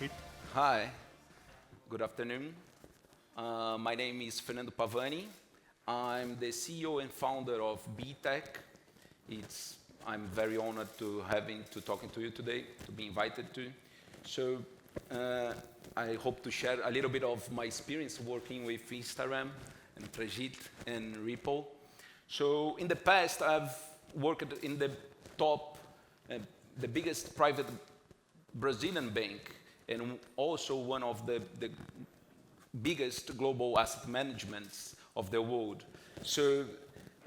It, Hi, good afternoon. My name is Fernando Pavani. I'm the CEO and founder of BTech. I'm very honored to talking to you today, to be invited to. So uh, I hope to share a little bit of my experience working with Instagram and Prajit and Ripple. So in the past, I've worked in the top, uh, the biggest private Brazilian bank, and also one of the biggest global asset managements of the world. So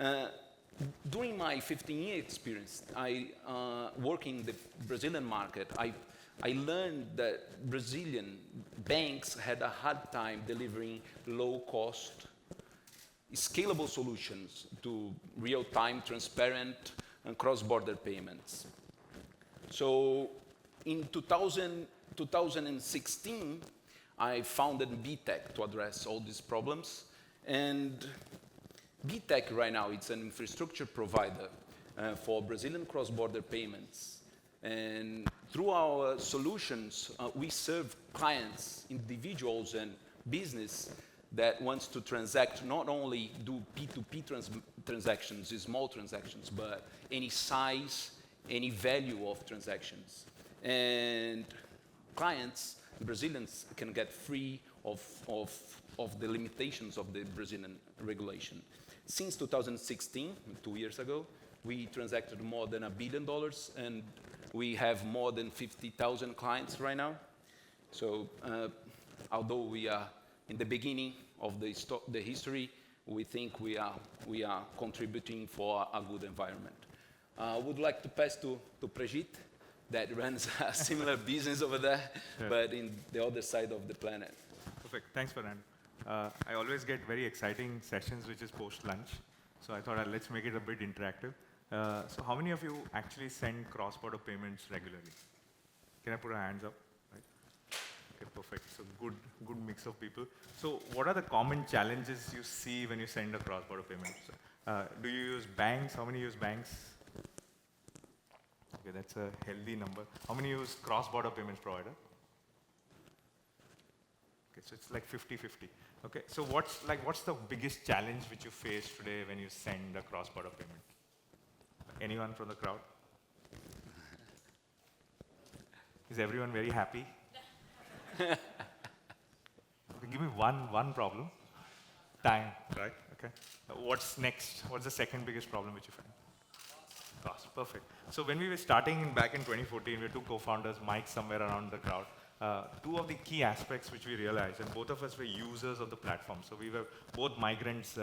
uh, during my 15-year experience, I working the Brazilian market, I learned that Brazilian banks had a hard time delivering low-cost, scalable solutions to real-time, transparent, and cross-border payments. So in 2016, I founded BTech to address all these problems. And BTech right now, it's an infrastructure provider for Brazilian cross-border payments. And through our solutions, we serve clients, individuals, and business that wants to transact, not only do P2P transactions, small transactions, but any size, any value of transactions. And clients, Brazilians, can get free of the limitations of the Brazilian regulation. Since 2016, 2 years ago, we transacted more than $1 billion, and we have more than 50,000 clients right now. So although we are in the beginning of the history, we think we are contributing for a good environment. I would like to pass to Prajit, that runs a similar business over there, yeah, but in the other side of the planet. perfect. Thanks, Fernando. I always get very exciting sessions, which is post-lunch. So I thought let's make it a bit interactive. So how many of you actually send cross-border payments regularly? Can I put our hands up? Right. Okay, perfect. So good mix of people. So what are the common challenges you see when you send a cross-border payment? Do you use banks? How many use banks? Okay, that's a healthy number. How many use cross-border payments provider? Okay, so it's like 50-50. Okay, so what's the biggest challenge which you face today when you send a cross-border payment? Anyone from the crowd? Is everyone very happy? Okay, give me one problem. Time, right? Okay. What's next? What's the second biggest problem which you find? Cost, perfect. So when we were starting back in 2014, we were two co-founders, Mike somewhere around the crowd. Two of the key aspects which we realized, and both of us were users of the platform. So we were both migrants.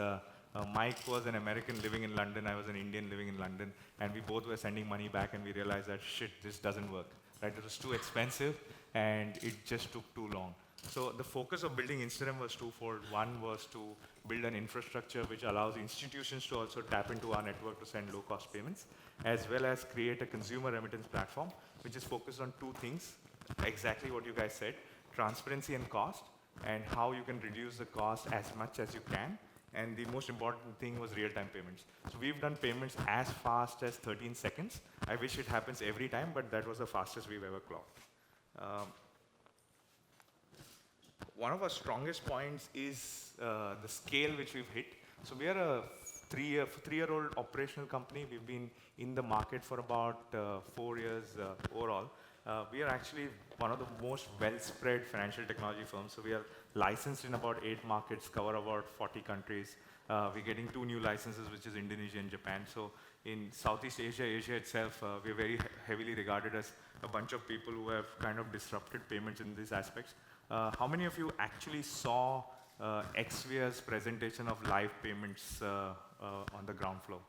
Mike was an American living in London, I was an Indian living in London, and we both were sending money back, and we realized that, shit, this doesn't work. Right? It was too expensive, and it just took too long. So the focus of building Instagram was twofold. One was to build an infrastructure which allows institutions to also tap into our network to send low-cost payments, as well as create a consumer remittance platform, which is focused on two things, exactly what you guys said, transparency and cost, and how you can reduce the cost as much as you can. And the most important thing was real-time payments. So we've done payments as fast as 13 seconds. I wish it happens every time, but that was the fastest we've ever clocked. One of our strongest points is the scale which we've hit. So we are a three-year-old operational company. We've been in the market for about 4 years overall. We are actually one of the most well-spread financial technology firms. So we are licensed in about 8 markets, cover about 40 countries. We're getting 2 new licenses, which is Indonesia and Japan. So in Southeast Asia, Asia itself, we're very heavily regarded as a bunch of people who have kind of disrupted payments in these aspects. How many of you actually saw Exvia's presentation of live payments on the ground floor?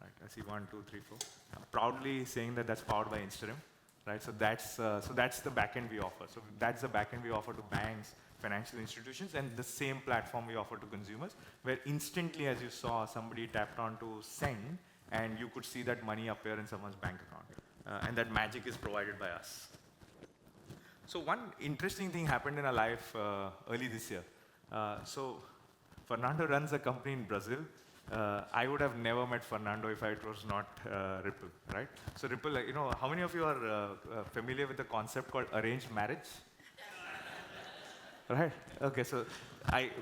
Right, I see 1, 2, 3, 4. I'm proudly saying that that's powered by Instagram. Right, so that's the backend we offer. So that's the backend we offer to banks, financial institutions, and the same platform we offer to consumers, where instantly, as you saw, somebody tapped on to send, and you could see that money appear in someone's bank account. And that magic is provided by us. So one interesting thing happened in our life early this year. So Fernando runs a company in Brazil. I would have never met Fernando if it was not Ripple, right? So Ripple, how many of you are familiar with the concept called arranged marriage? Right? Okay, so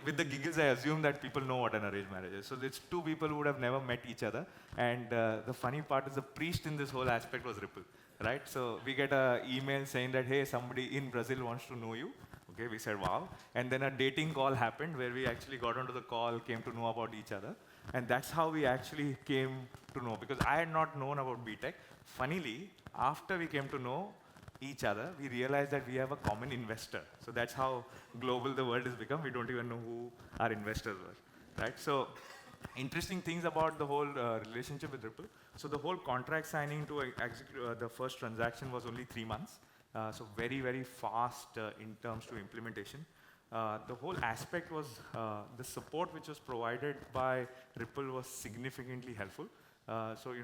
with the giggles, I assume that people know what an arranged marriage is. So it's two people who would have never met each other. And the funny part is the priest in this whole aspect was Ripple. Right? So we get an email saying that, hey, somebody in Brazil wants to know you. Okay, we said, wow. And then a dating call happened where we actually got onto the call, came to know about each other. And that's how we actually came to know. Because I had not known about BTech. Funnily, after we came to know each other, we realized that we have a common investor. So that's how global the world has become. We don't even know who our investors were, right? So interesting things about the whole relationship with Ripple. So the whole contract signing to execute the first transaction was only 3 months. So very, very fast in terms to implementation. The whole aspect was the support which was provided by Ripple was significantly helpful. So,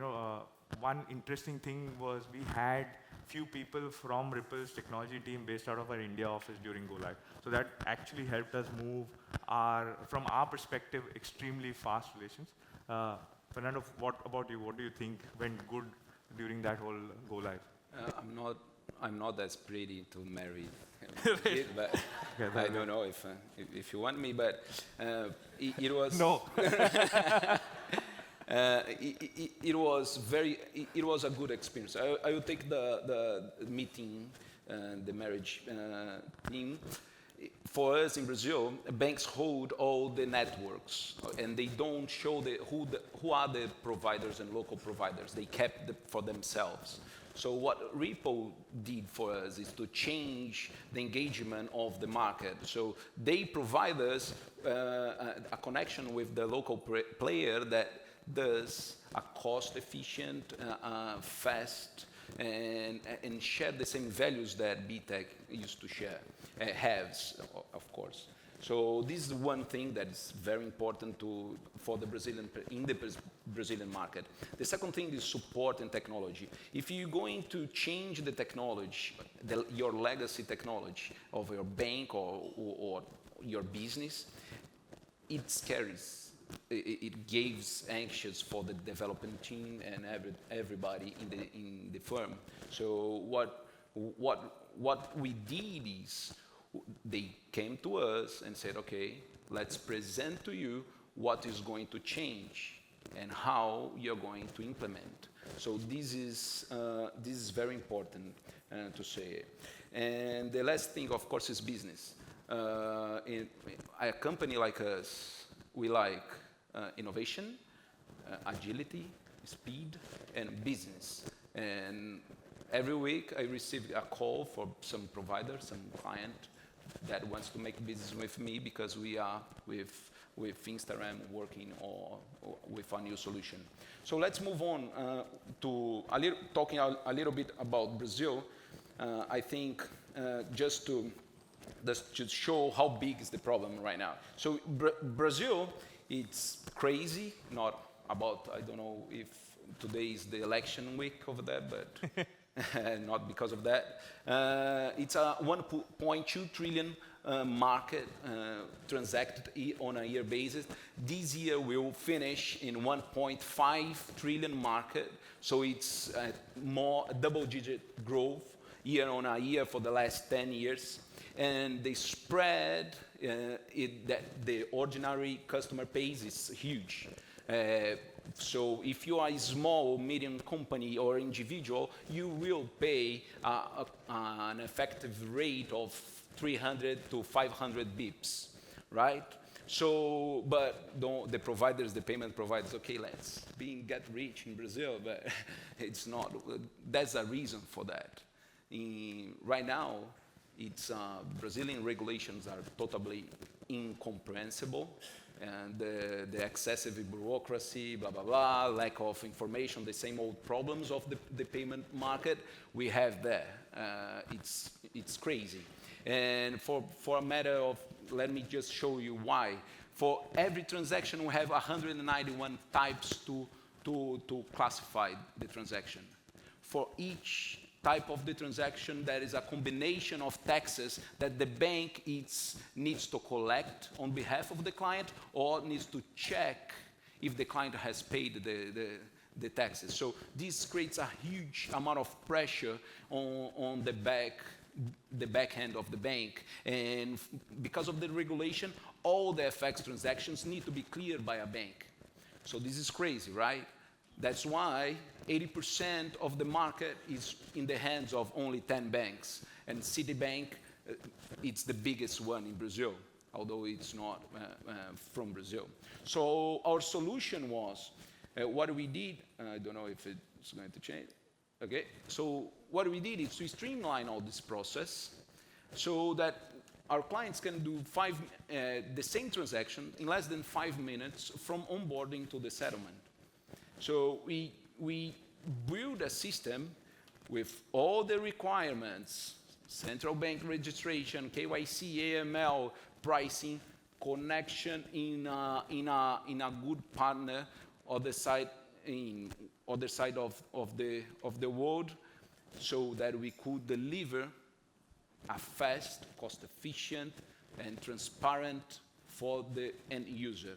one interesting thing was we had few people from Ripple's technology team based out of our India office during Go Live. So that actually helped us move from our perspective, extremely fast relations. Fernando, what about you? What do you think went good during that whole Go Live? I'm not as pretty to marry, but Okay, I don't know if you want me, but it was No. it was a good experience. I will take the meeting, the marriage team. For us in Brazil, banks hold all the networks, and they don't show who are the providers and local providers. They kept for themselves. So what Ripple did for us is to change the engagement of the market. So they provide us a connection with the local player that does a cost-efficient, fast, and share the same values that BTech used to share, has, of course. So this is one thing that is very important for the Brazilian market. The second thing is support and technology. If you're going to change the technology, your legacy technology of your bank or your business, it scares. It gives anxious for the development team and everybody in the firm. So what we did is they came to us and said, okay, let's present to you what is going to change and how you're going to implement. So this is very important to say. And the last thing, of course, is business. In a company like us, we like innovation, agility, speed, and business. And every week I receive a call for some provider, some client that wants to make business with me because we are with Instagram working or with a new solution. So let's move on to talking a little bit about Brazil. I think just to show how big is the problem right now. So Brazil, it's crazy, not about, I don't know if today is the election week over there, but not because of that. It's a 1.2 trillion market transacted on a year basis. This year we'll finish in 1.5 trillion market, so it's more double-digit growth year on a year for the last 10 years. And the spread that the ordinary customer pays is huge. So if you are a small, medium company or individual, you will pay an effective rate of 300 to 500 bips, right? So, but the providers, the payment providers, okay, let's get rich in Brazil, but it's not. There's a reason for that. Right now, Brazilian regulations are totally incomprehensible. And the excessive bureaucracy, blah, blah, blah, lack of information, the same old problems of the payment market we have there. It's crazy. And for a matter of, let me just show you why. For every transaction, we have 191 types to classify the transaction. For each type of the transaction, there is a combination of taxes that the bank needs to collect on behalf of the client or needs to check if the client has paid the taxes. So this creates a huge amount of pressure on the back the back end of the bank. And because of the regulation, all the FX transactions need to be cleared by a bank. So this is crazy, right? That's why 80% of the market is in the hands of only 10 banks. And Citibank, it's the biggest one in Brazil, although it's not from Brazil. So our solution was, what we did, I don't know if it's going to change. Okay, so what we did is to streamline all this process so that our clients can do the same transaction in less than 5 minutes from onboarding to the settlement. So we build a system with all the requirements, central bank registration, KYC, AML, pricing, connection in a good partner other side of the world, so that we could deliver a fast, cost-efficient, and transparent for the end user.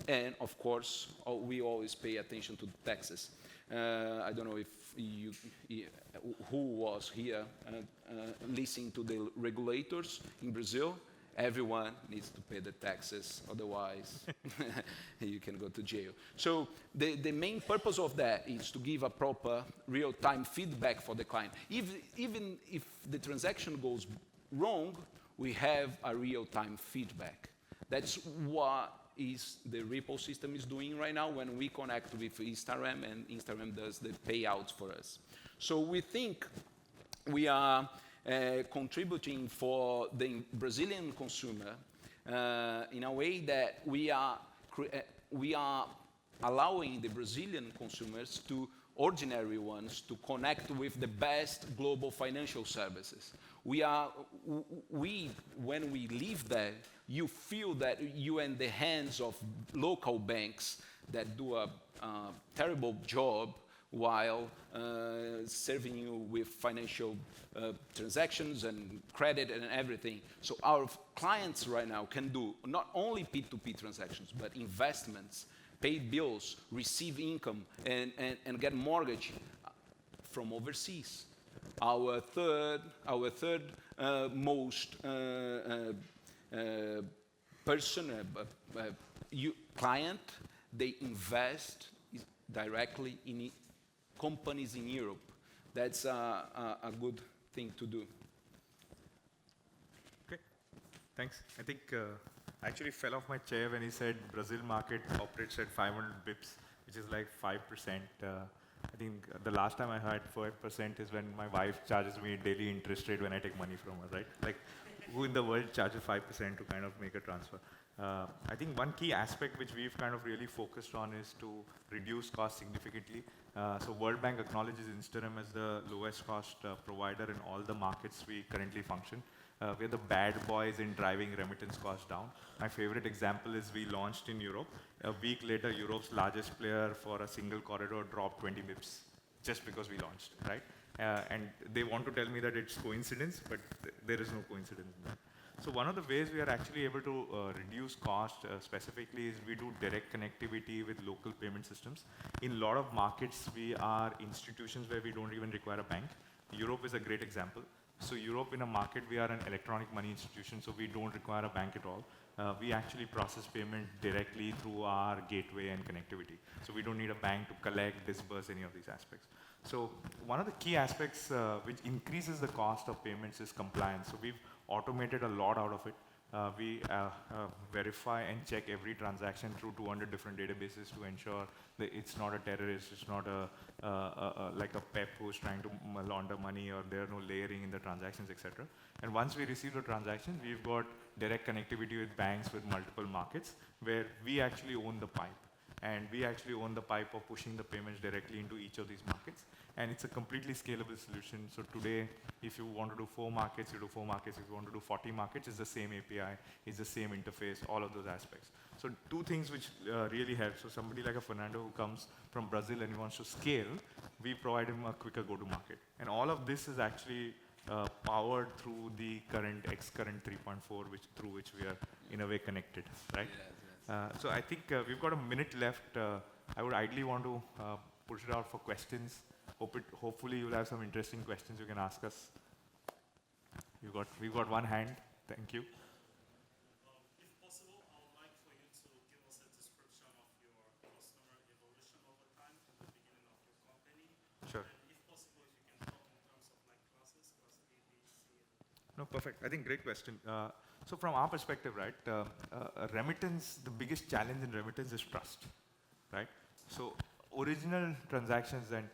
And of course, we always pay attention to the taxes. I don't know if who was here listening to the regulators in Brazil. Everyone needs to pay the taxes, otherwise you can go to jail. So the main purpose of that is to give a proper real-time feedback for the client. Even if the transaction goes wrong, we have a real-time feedback. That's what the Ripple system is doing right now when we connect with Instagram, and Instagram does the payouts for us. So we think we are contributing for the Brazilian consumer in a way that we are allowing the Brazilian consumers, ordinary ones, to connect with the best global financial services. When we live there, you feel that you're in the hands of local banks that do a terrible job while serving you with financial transactions and credit and everything. So our clients right now can do not only P2P transactions, but investments, pay bills, receive income, and get mortgage from overseas. Our third most client, they invest directly in companies in Europe. That's a good thing to do. Okay, thanks. I think I actually fell off my chair when he said Brazil market operates at 500 bips, which is like 5%. I think the last time I heard 5% is when my wife charges me daily interest rate when I take money from her, right? Like, who in the world charges 5% to kind of make a transfer? I think one key aspect which we've kind of really focused on is to reduce costs significantly. So World Bank acknowledges Instagram as the lowest cost provider in all the markets we currently function. We're the bad boys in driving remittance costs down. My favorite example is we launched in Europe. A week later, Europe's largest player for a single corridor dropped 20 bips just because we launched, right? And they want to tell me that it's coincidence, but there is no coincidence in that. So one of the ways we are actually able to reduce cost specifically is we do direct connectivity with local payment systems. In a lot of markets, we are institutions where we don't even require a bank. Europe is a great example. So Europe, in a market, we are an electronic money institution, so we don't require a bank at all. We actually process payment directly through our gateway and connectivity. So we don't need a bank to collect, disburse any of these aspects. So one of the key aspects which increases the cost of payments is compliance. So we've automated a lot out of it. We verify and check every transaction through 200 different databases to ensure that it's not a terrorist, it's not like a PEP who's trying to launder money, or there are no layering in the transactions, etc. And once we receive the transaction, we've got direct connectivity with banks with multiple markets where we actually own the pipe. And we actually own the pipe of pushing the payments directly into each of these markets. And it's a completely scalable solution. So today, if you want to do 4 markets, you do 4 markets. If you want to do 40 markets, it's the same API, it's the same interface, all of those aspects. So 2 things which really help. So somebody like a Fernando who comes from Brazil and he wants to scale, we provide him a quicker go-to-market. And all of this is actually powered through the current 3.4, through which we are in a way connected, right? So I think we've got a minute left. I would ideally want to push it out for questions. Hopefully you'll have some interesting questions you can ask us. we've got one hand. Thank you. If possible, I would like for you to give us a description of your customer evolution over time from the beginning of your company. Sure. And if possible, if you can talk in terms of like classes, class A, B, C. No, perfect. I think great question. So from our perspective, right, remittance, the biggest challenge in remittance is trust, right? So original transactions, and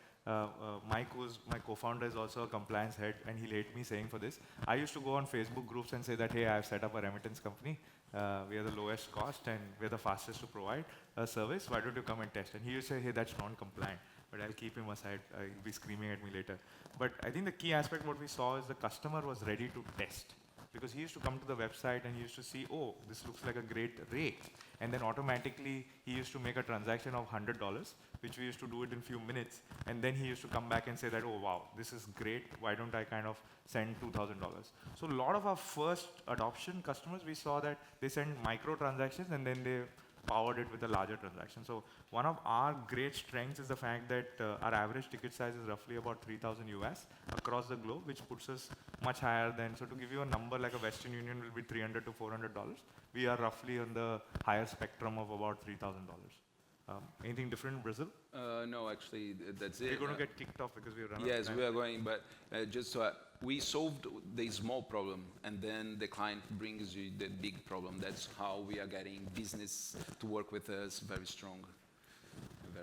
Mike, who's my co-founder, is also a compliance head, and he'll hate me saying for this. I used to go on Facebook groups and say that, hey, I've set up a remittance company. We are the lowest cost and we're the fastest to provide a service. Why don't you come and test? And he used to say, hey, that's non-compliant. But I'll keep him aside. He'll be screaming at me later. But I think the key aspect what we saw is the customer was ready to test. Because he used to come to the website and he used to see, oh, this looks like a great rate. And then automatically he used to make a transaction of $100, which we used to do it in few minutes. And then he used to come back and say that, oh, wow, this is great. Why don't I kind of send $2,000? So a lot of our first adoption customers, we saw that they send micro transactions and then they powered it with a larger transaction. So one of our great strengths is the fact that our average ticket size is roughly about 3,000 US across the globe, which puts us much higher than, so to give you a number like a Western Union will be $300 to $400. We are roughly on the higher spectrum of about $3,000. Anything different in Brazil? No, actually, that's it. We're going to get kicked off because we run out of Yes, time. we are going, but just we solved the small problem, and then the client brings you the big problem. That's how we are getting business to work with us very strong.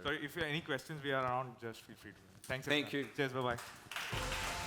Sorry, if you have any questions, we are around, just feel free to. Thanks. Thank everyone. you. Cheers, bye-bye.